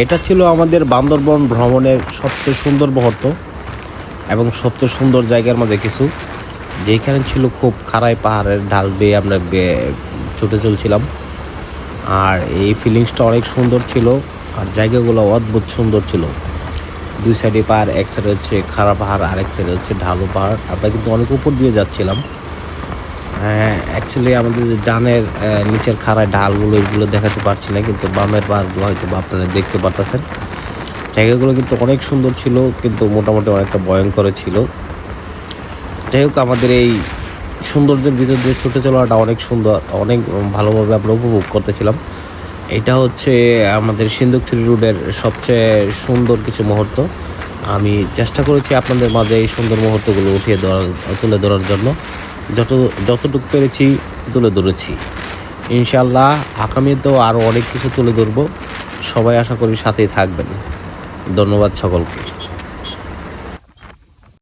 এটা ছিল আমাদের বান্দরবন ভ্রমণের সবচেয়ে সুন্দর মুহূর্ত এবং সবচেয়ে সুন্দর জায়গার মধ্যে কিছু, যেখানে ছিল খুব খাড়াই পাহাড়ের ঢাল বেয়ে আমরা ছুটে চলছিলাম। আর এই ফিলিংসটা অনেক সুন্দর ছিল, আর জায়গাগুলো অদ্ভুত সুন্দর ছিল। দুই সাইডে পাহাড়, এক সাইডে হচ্ছে খাড়া পাহাড়, আরেক সাইডে হচ্ছে ঢালু পাহাড়। আমরা কিন্তু অনেক উপর দিয়ে যাচ্ছিলাম। অ্যাকচুয়ালি আমাদের যে ডানের নিচের খাড়ায় ঢালগুলো এগুলো দেখাতে পারছি না, কিন্তু বামের পাহাড়গুলো হয়তো আপনারা দেখতে পারতেছেন। জায়গাগুলো কিন্তু অনেক সুন্দর ছিল, কিন্তু মোটামুটি অনেকটা ভয়ঙ্কর ছিল। যাই হোক, আমাদের এই সৌন্দর্যের ভিতর দিয়ে ছুটে চলাটা অনেক সুন্দর, অনেক ভালোভাবে আমরা উপভোগ করতেছিলাম। এটা হচ্ছে আমাদের সিন্দুকথুরি রোডের সবচেয়ে সুন্দর কিছু মুহূর্ত। আমি চেষ্টা করেছি আপনাদের মাঝে এই সুন্দর মুহূর্তগুলো তুলে ধরার জন্য। যতটুকু পেরেছি তুলে ধরেছি। ইনশাল্লাহ আগামীতেও আরও অনেক কিছু তুলে ধরবো। সবাই আশা করি সাথেই থাকবেন। ধন্যবাদ সকলকে।